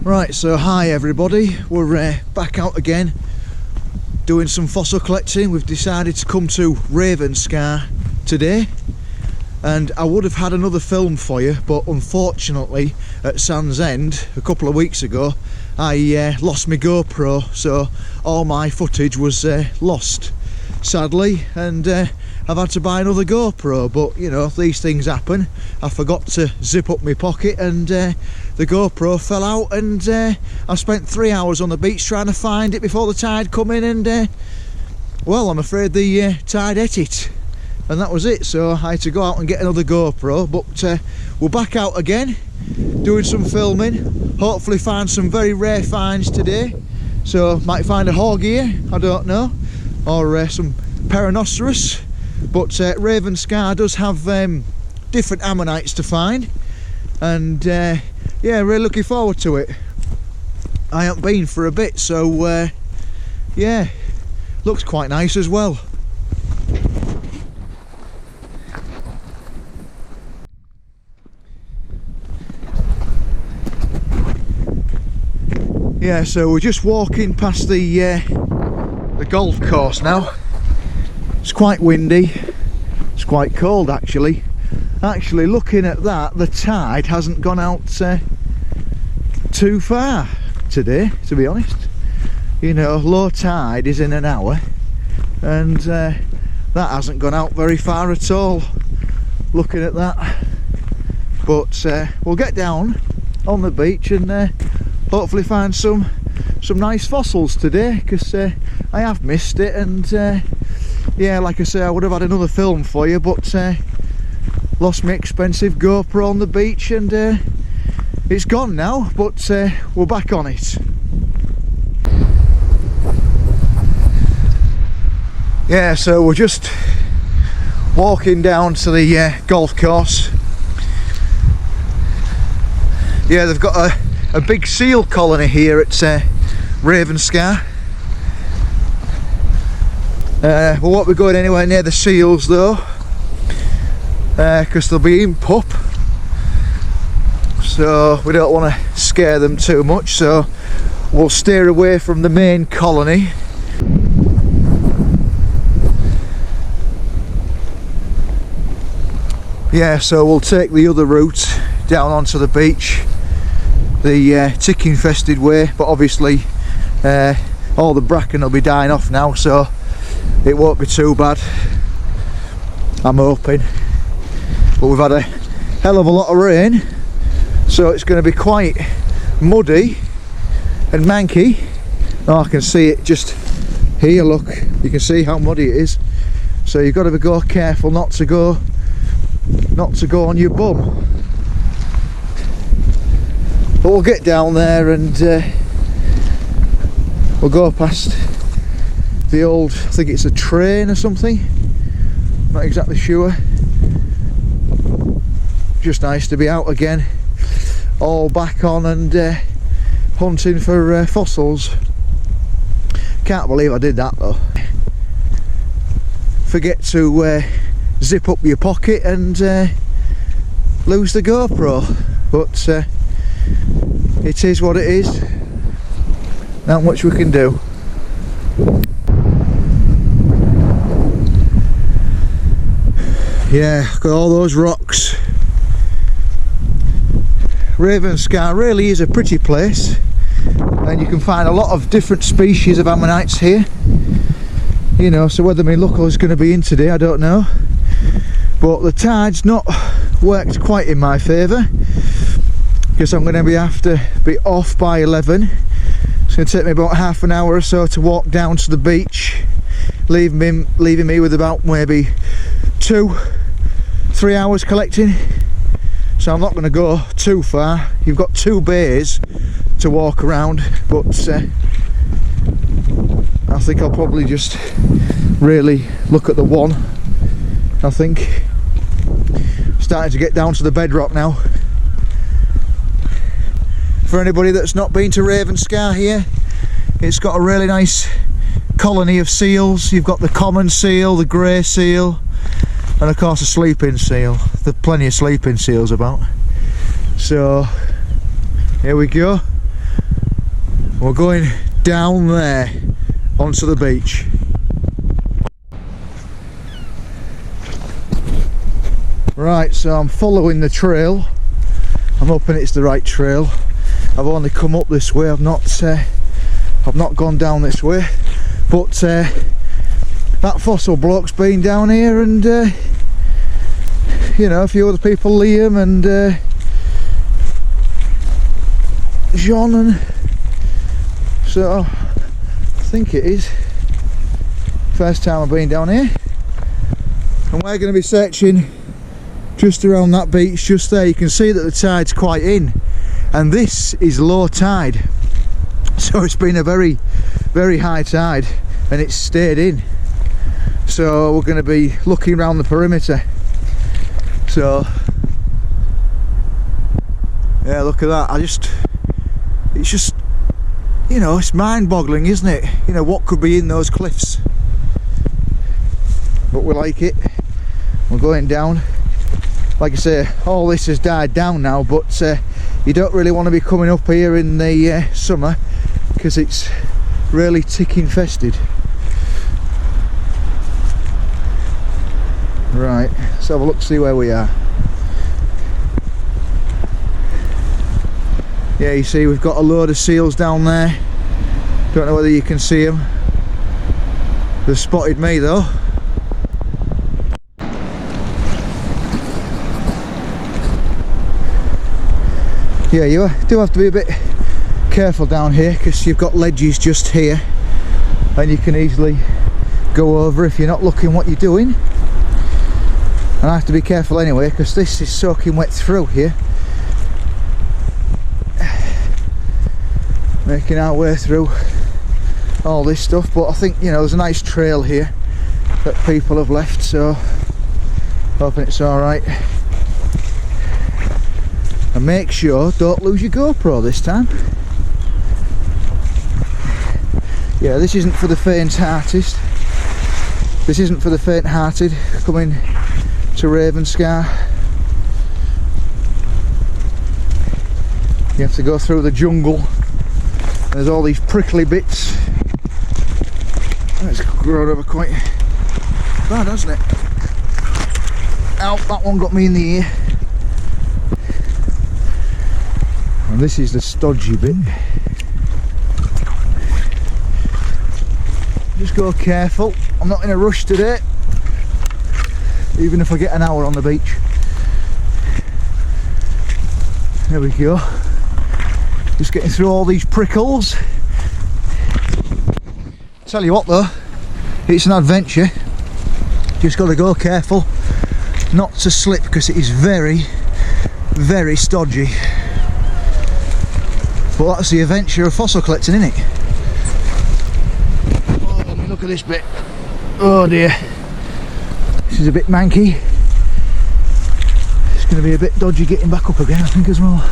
Right, so hi everybody, we're back out again doing some fossil collecting. We've decided to come to Ravenscar today, and I would have had another film for you, but unfortunately at Sand's End a couple of weeks ago I lost my GoPro, so all my footage was lost sadly, and I've had to buy another GoPro. But you know, these things happen. I forgot to zip up my pocket and the GoPro fell out, and I spent 3 hours on the beach trying to find it before the tide come in, and well, I'm afraid the tide ate it, and that was it. So I had to go out and get another GoPro. But we're back out again doing some filming, hopefully find some very rare finds today. So might find a hog here, I don't know, or some Perinoceros. But Ravenscar does have different ammonites to find, and yeah, really looking forward to it. I haven't been for a bit, so yeah, looks quite nice as well. Yeah, so we're just walking past the golf course now. It's quite windy, it's quite cold actually. Actually, looking at that, the tide hasn't gone out too far today, to be honest. You know, low tide is in an hour, and that hasn't gone out very far at all, looking at that. But we'll get down on the beach and hopefully find some nice fossils today, because I have missed it, and yeah, like I say, I would have had another film for you, but lost my expensive GoPro on the beach, and it's gone now. But we're back on it. Yeah, so we're just walking down to the golf course. Yeah, they've got a big seal colony here at Ravenscar. We won't be going anywhere near the seals though, because they'll be in pup, so we don't want to scare them too much, so we'll steer away from the main colony. Yeah, so we'll take the other route down onto the beach, the tick infested way, but obviously all the bracken will be dying off now, so it won't be too bad, I'm hoping. But we've had a hell of a lot of rain, so it's going to be quite muddy and manky. Oh, I can see it just here, look, you can see how muddy it is, so you've got to go careful not to go on your bum. But we'll get down there, and we'll go past the old, I think it's a train or something, not exactly sure. Just nice to be out again, all back on and hunting for fossils. Can't believe I did that though. Forget to zip up your pocket and lose the GoPro, but it is what it is, not much we can do. Yeah, got all those rocks. Ravenscar really is a pretty place, and you can find a lot of different species of ammonites here. You know, so whether my luck is going to be in today, I don't know. But the tide's not worked quite in my favour, because I'm going to have to be off by 11. It's going to take me about half an hour or so to walk down to the beach, leaving me with about maybe 2-3 hours collecting. So I'm not going to go too far. You've got 2 bays to walk around, but I think I'll probably just really look at the one. I think starting to get down to the bedrock now. For anybody that's not been to Ravenscar here, it's got a really nice colony of seals. You've got the common seal, the grey seal, and of course a sleeping seal. There's plenty of sleeping seals about. So here we go. We're going down there onto the beach. Right, so I'm following the trail. I'm hoping it's the right trail. I've only come up this way. I've not gone down this way. But that fossil bloke's been down here, and you know, a few other people, Liam and John, and so I think it is first time I've been down here. And we're going to be searching just around that beach just there. You can see that the tide's quite in, and this is low tide, so it's been a very, very high tide and it's stayed in. So we're going to be looking around the perimeter. So yeah, look at that. It's just, you know, it's mind-boggling, isn't it? You know, what could be in those cliffs. But we like it. We're going down. Like I say, all this has died down now, but you don't really want to be coming up here in the summer because it's really tick infested. Right, let's have a look, see where we are. Yeah, you see we've got a load of seals down there. Don't know whether you can see them. They've spotted me though. Yeah, you do have to be a bit careful down here because you've got ledges just here and you can easily go over if you're not looking what you're doing. And I have to be careful anyway because this is soaking wet through here. Making our way through all this stuff, but I think, you know, there's a nice trail here that people have left, so hoping it's alright. And make sure don't lose your GoPro this time. Yeah, this isn't for the faint-hearted. This isn't for the faint-hearted coming to Ravenscar. You have to go through the jungle. There's all these prickly bits. It's grown over quite bad, hasn't it? Ow, that one got me in the ear. And this is the stodgy bit. Just go careful. I'm not in a rush today, even if I get an hour on the beach. There we go. Just getting through all these prickles. Tell you what though, it's an adventure. Just got to go careful not to slip because it is very, very stodgy. But that's the adventure of fossil collecting, isn't it? Oh, let me look at this bit. Oh dear. This is a bit manky. It's going to be a bit dodgy getting back up again, I think, as well.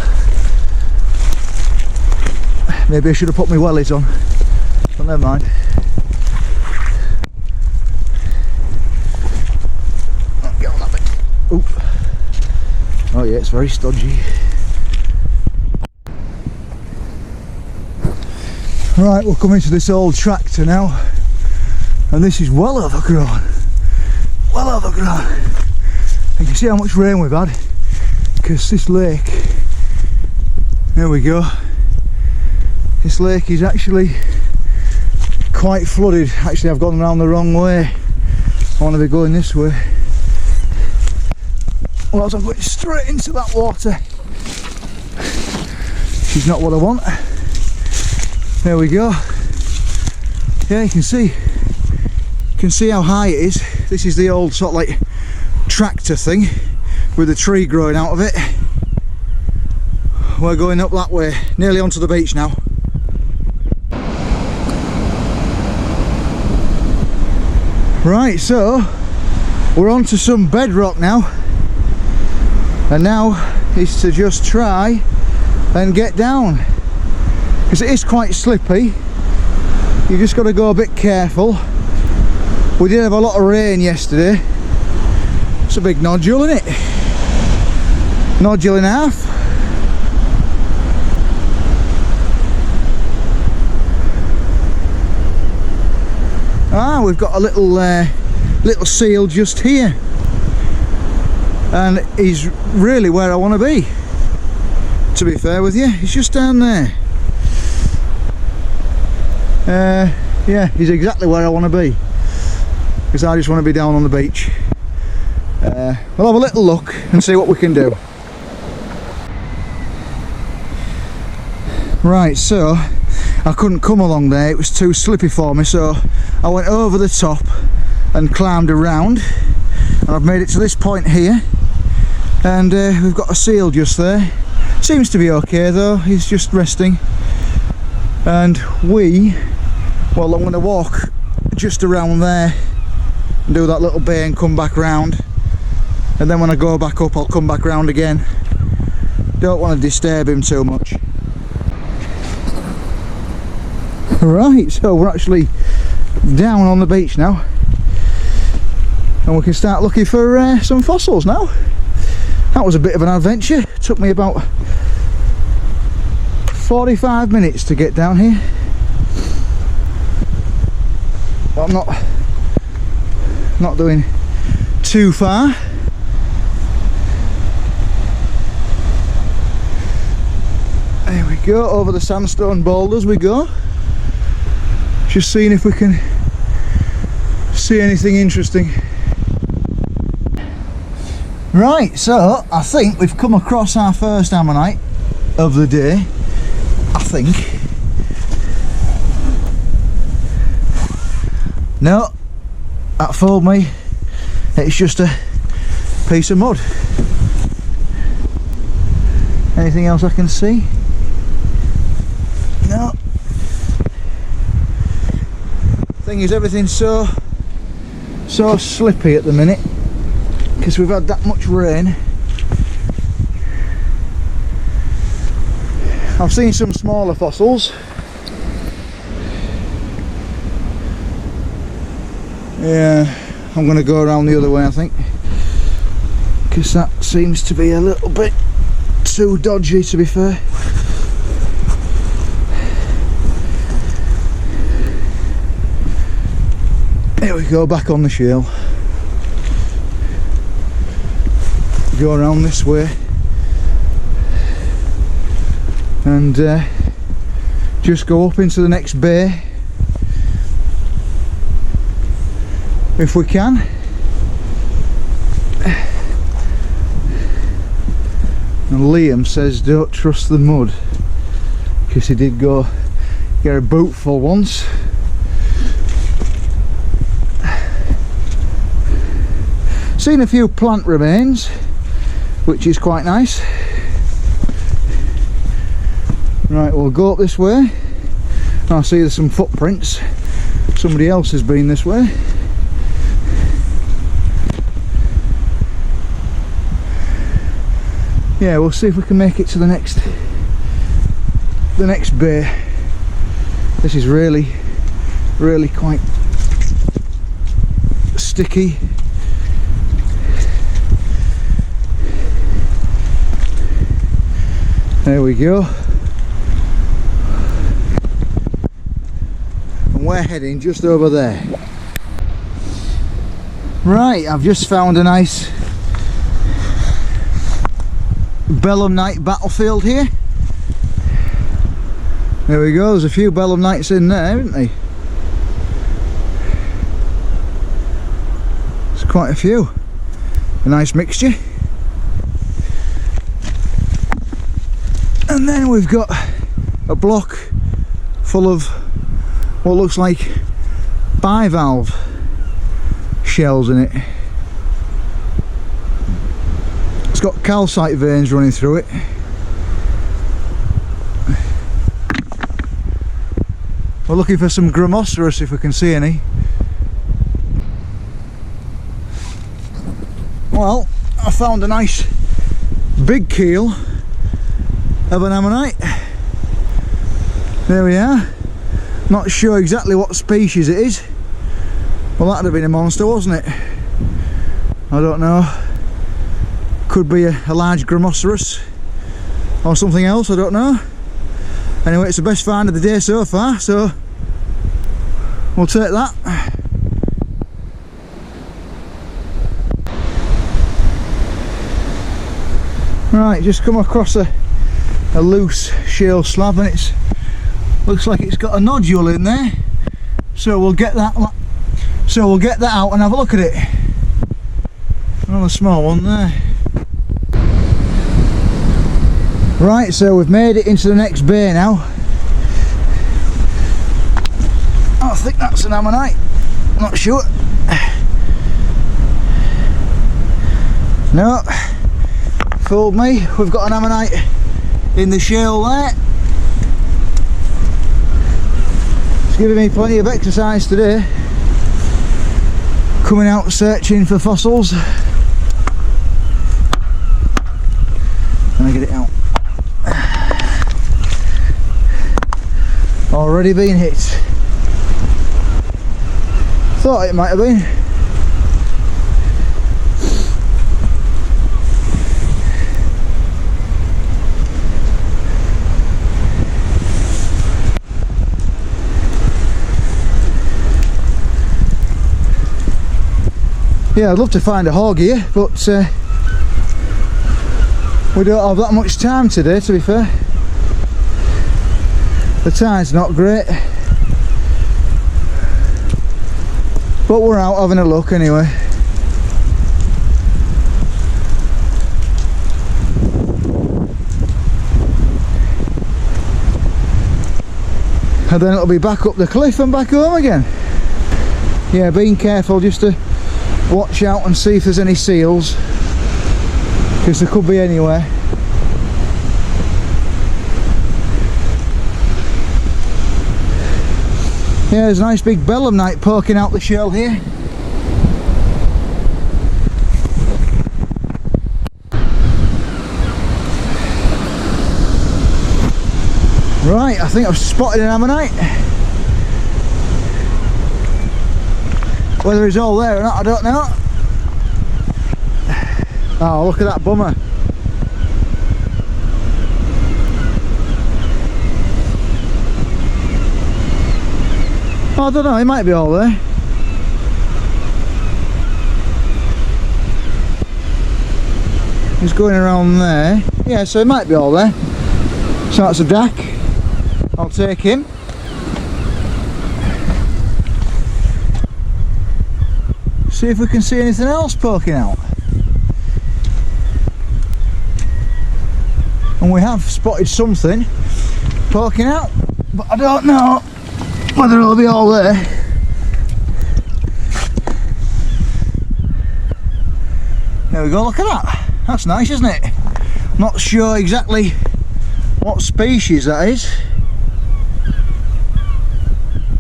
Maybe I should have put my wellies on, but never mind. Oh, get on that bit. Oop. Oh yeah, it's very stodgy. Right, we're coming to this old tractor now, and this is well overgrown. Well overgrown. You can see how much rain we've had, because this lake, there we go. This lake is actually quite flooded. Actually, I've gone around the wrong way. I want to be going this way. Well, I'm going straight into that water. Which is not what I want. There we go. Yeah, you can see. You can see how high it is. This is the old sort of like tractor thing with a tree growing out of it. We're going up that way, nearly onto the beach now. Right, so we're on to some bedrock now, and now is to just try and get down, because it is quite slippy. You just got to go a bit careful. We did have a lot of rain yesterday. It's a big nodule, isn't it? Nodule and a half. We've got a little seal just here, and he's really where I want to be, to be fair with you. He's just down there. Yeah, he's exactly where I want to be, because I just want to be down on the beach. We'll have a little look and see what we can do. Right, so I couldn't come along there, it was too slippy for me, so I went over the top and climbed around, and I've made it to this point here, and we've got a seal just there. Seems to be okay though, he's just resting. And well, I'm going to walk just around there and do that little bay and come back round, and then when I go back up I'll come back round again. Don't want to disturb him too much. Right, so we're actually down on the beach now, and we can start looking for some fossils now. That was a bit of an adventure. It took me about 45 minutes to get down here. But I'm not doing too far. There we go, over the sandstone boulders we go. Just seeing if we can see anything interesting. Right, so I think we've come across our first ammonite of the day, I think. No, that fooled me. It's just a piece of mud. Anything else I can see? No. Thing is, everything's so slippy at the minute because we've had that much rain. I've seen some smaller fossils. Yeah, I'm going to go around the other way, I think, because that seems to be a little bit too dodgy, to be fair. Here we go, back on the shale. Go around this way and just go up into the next bay if we can. And Liam says don't trust the mud, because he did go get a boot full once. Seen a few plant remains, which is quite nice. Right, we'll go up this way. I see there's some footprints. Somebody else has been this way. Yeah, we'll see if we can make it to the next bay. This is really quite sticky. There we go. And we're heading just over there. Right, I've just found a nice belemnite battlefield here. There we go, there's a few belemnites in there, isn't there? There's quite a few. A nice mixture. And then we've got a block full of what looks like bivalve shells in it. It's got calcite veins running through it. We're looking for some Grammoceros if we can see any. Well, I found a nice big keel of an ammonite. There we are. Not sure exactly what species it is. Well, that'd have been a monster, wasn't it? I don't know. Could be a large Grammoceros or something else, I don't know. Anyway, it's the best find of the day so far, so we'll take that. Right, just come across a loose shale slab, and it looks like it's got a nodule in there. So we'll get that out and have a look at it. Another small one there. Right, so we've made it into the next bay now. I think that's an ammonite. Not sure. No, fooled me. We've got an ammonite in the shale there. It's giving me plenty of exercise today. Coming out searching for fossils. Can I get it out? Already been hit. Thought it might have been. Yeah, I'd love to find a hog here, but we don't have that much time today, to be fair. The tide's not great, but we're out having a look anyway. And then it'll be back up the cliff and back home again. Yeah, being careful just to watch out and see if there's any seals, because there could be anywhere. Yeah, there's a nice big belemnite poking out the shell here. Right, I think I've spotted an ammonite. Whether it's all there or not, I don't know. Oh, look at that bummer. Oh, I don't know, it might be all there. He's going around there. Yeah, so it might be all there. So that's a duck. I'll take him. See if we can see anything else poking out. And we have spotted something poking out, but I don't know whether it'll be all there. There we go, look at that. That's nice, isn't it? Not sure exactly what species that is.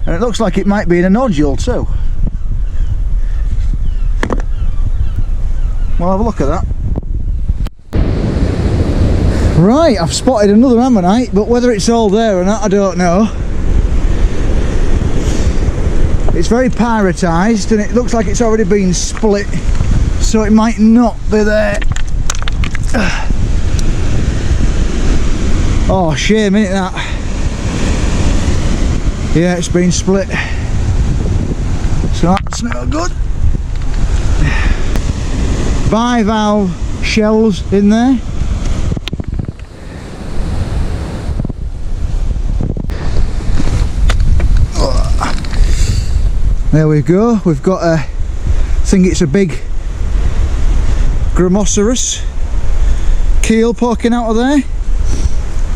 And it looks like it might be in a nodule too. We'll have a look at that. Right, I've spotted another ammonite, but whether it's all there or not, I don't know. It's very pyrotised and it looks like it's already been split, so it might not be there. Oh, shame, isn't it, that? Yeah, it's been split, so that's no good. Bivalve shells in there. There we go, we've got a, I think it's a big Gramoceros keel poking out of there,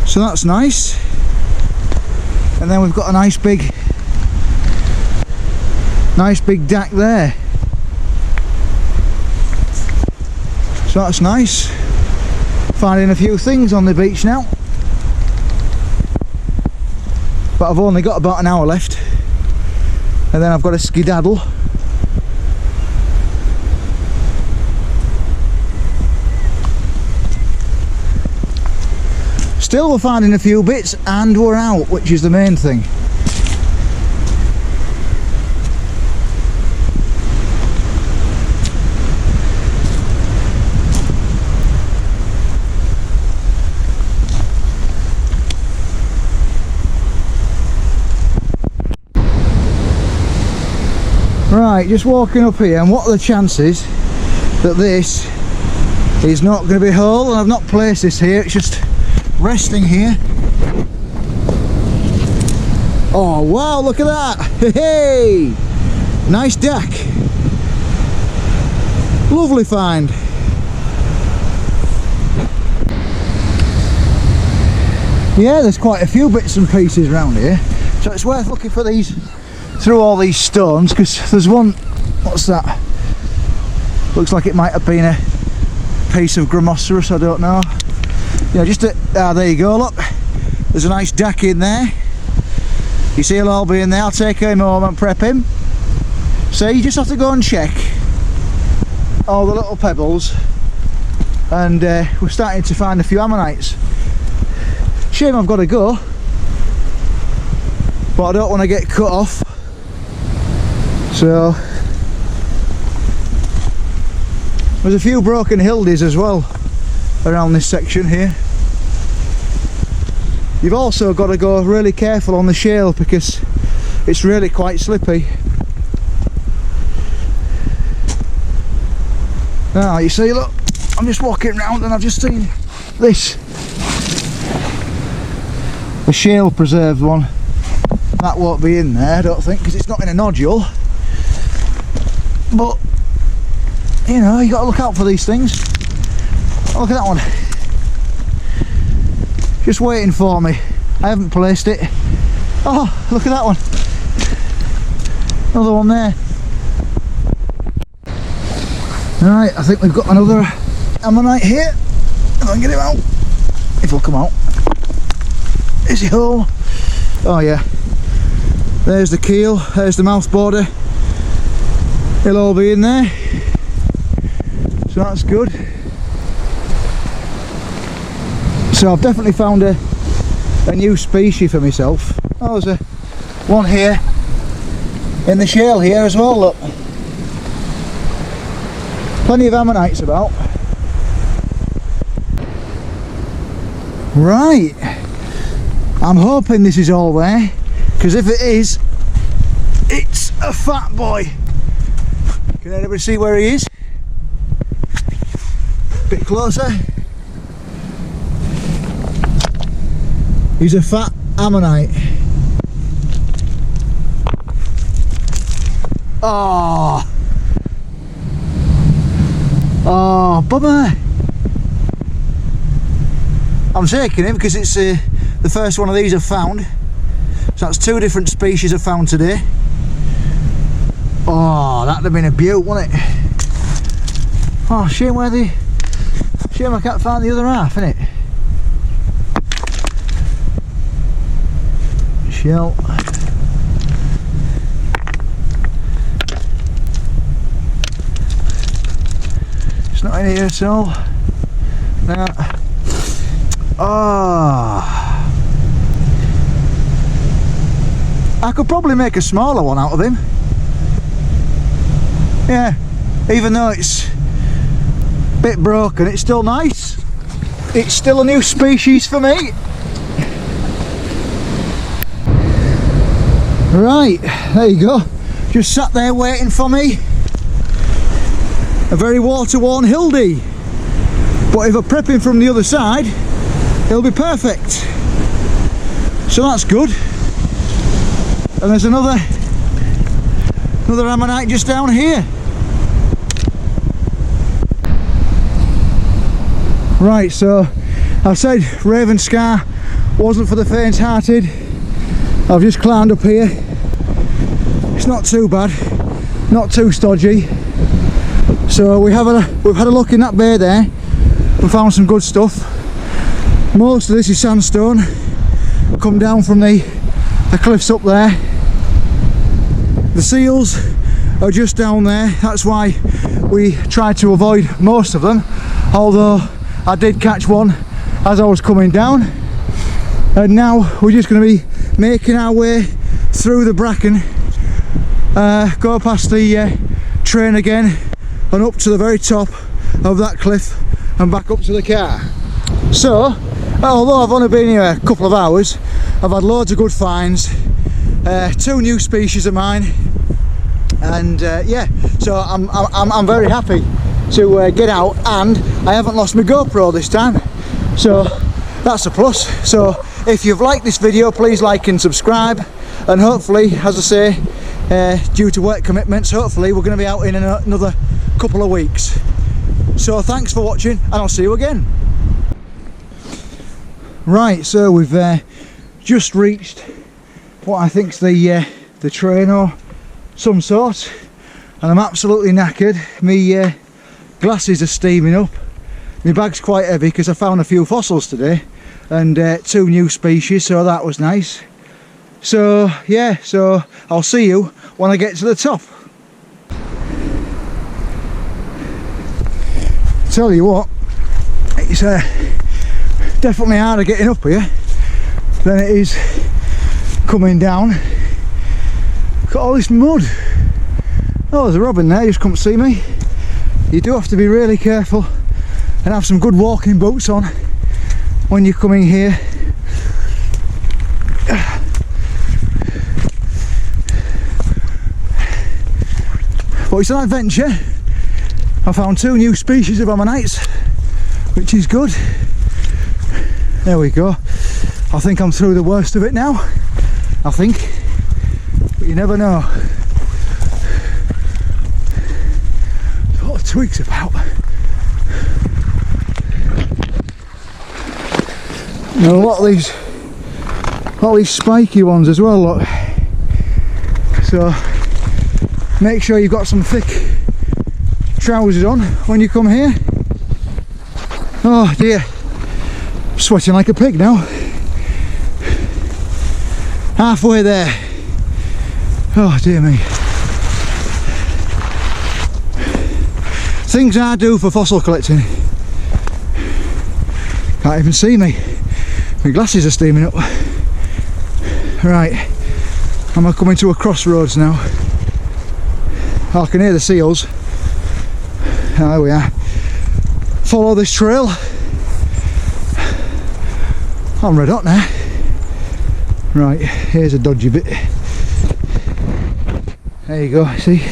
so that's nice. And then we've got a nice big dack there, so that's nice. Finding a few things on the beach now, but I've only got about an hour left. And then I've got a skedaddle. Still, we're finding a few bits and we're out, which is the main thing. Right, just walking up here, and what are the chances that this is not going to be whole, and I've not placed this here, it's just resting here. Oh wow, look at that! Hey, nice deck. Lovely find. Yeah, there's quite a few bits and pieces around here, so it's worth looking for these through all these stones, because there's one, what's that? Looks like it might have been a piece of Grammosaurus, I don't know. Yeah, just there you go, look. There's a nice deck in there. You see he'll all be in there. I'll take him home and prep him. So you just have to go and check all the little pebbles, and we're starting to find a few ammonites. Shame I've got to go, but I don't want to get cut off, so there's a few broken hildies as well around this section here. You've also got to go really careful on the shale because it's really quite slippy. Now you see, look, I'm just walking around and I've just seen this, the shale preserved one. That won't be in there, I don't think, because it's not in a nodule, but you know, you got to look out for these things. Oh, look at that one, just waiting for me. I haven't placed it. Oh, look at that one, another one there. Right, I think we've got another ammonite here. If I can get him out, if he'll come out. Is he home? Oh yeah, there's the keel, there's the mouth border. He'll all be in there, so that's good. So I've definitely found a new species for myself. Oh, there's one here in the shale here as well, look. Plenty of ammonites about. Right, I'm hoping this is all there, because if it is, it's a fat boy. Can anybody see where he is? Bit closer. He's a fat ammonite. Oh, oh, bummer. I'm taking him because it's the first one of these I've found. So that's two different species I've found today. Oh, that'd have been a beaut, wouldn't it? Oh, shame I can't find the other half, innit? Shell. It's not in here at all. No. Oh, I could probably make a smaller one out of him. Yeah, even though it's a bit broken, it's still nice. It's still a new species for me. Right, there you go. Just sat there waiting for me. A very water-worn hildy. But if I prep him from the other side, he'll be perfect. So that's good. And there's another ammonite just down here. Right, so I said Ravenscar wasn't for the faint-hearted. I've just climbed up here. It's not too bad, not too stodgy. So we've had a look in that bay there and found some good stuff. Most of this is sandstone, come down from the cliffs up there. The seals are just down there, that's why we tried to avoid most of them, although I did catch one as I was coming down. And now we're just going to be making our way through the bracken, go past the train again and up to the very top of that cliff and back up to the car. So, although I've only been here a couple of hours, I've had loads of good finds, two new species of mine, and yeah, so I'm very happy. to get out, and I haven't lost my GoPro this time, so that's a plus. So if you've liked this video, please like and subscribe, and hopefully, as I say, due to work commitments, hopefully we're going to be out in another couple of weeks. So thanks for watching, and I'll see you again. Right, so we've just reached what I think's the train or some sort, and I'm absolutely knackered. My glasses are steaming up. My bag's quite heavy because I found a few fossils today and 2 new species, so that was nice. So yeah, so I'll see you when I get to the top. Tell you what, it's definitely harder getting up here than it is coming down. Got all this mud. Oh, there's a robin there, just come to see me. You do have to be really careful and have some good walking boots on when you're coming here. But it's an adventure. I found 2 new species of ammonites, which is good. There we go. I think I'm through the worst of it now. I think. But you never know. There's a lot of twigs about. And a lot of these spiky ones as well, look. So make sure you've got some thick trousers on when you come here. Oh dear, I'm sweating like a pig now. Halfway there. Oh dear me. Things I do for fossil collecting. Can't even see me. My glasses are steaming up. Right, am I coming to a crossroads now? Oh, I can hear the seals. There we are. Follow this trail. I'm red hot now. Right, here's a dodgy bit. There you go, see?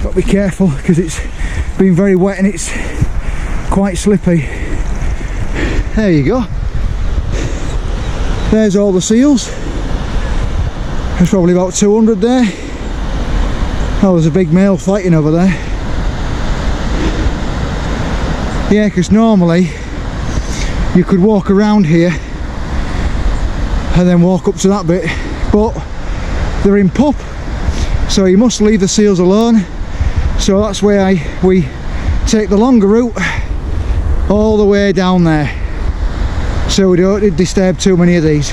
Got to be careful because it's been very wet and it's quite slippy. There you go. There's all the seals. There's probably about 200 there. Oh, there's a big male fighting over there. Yeah, because normally you could walk around here and then walk up to that bit, but they're in pup, so you must leave the seals alone. So that's why we take the longer route all the way down there, so we don't disturb too many of these.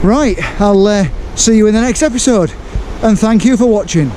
Right, I'll see you in the next episode, and thank you for watching.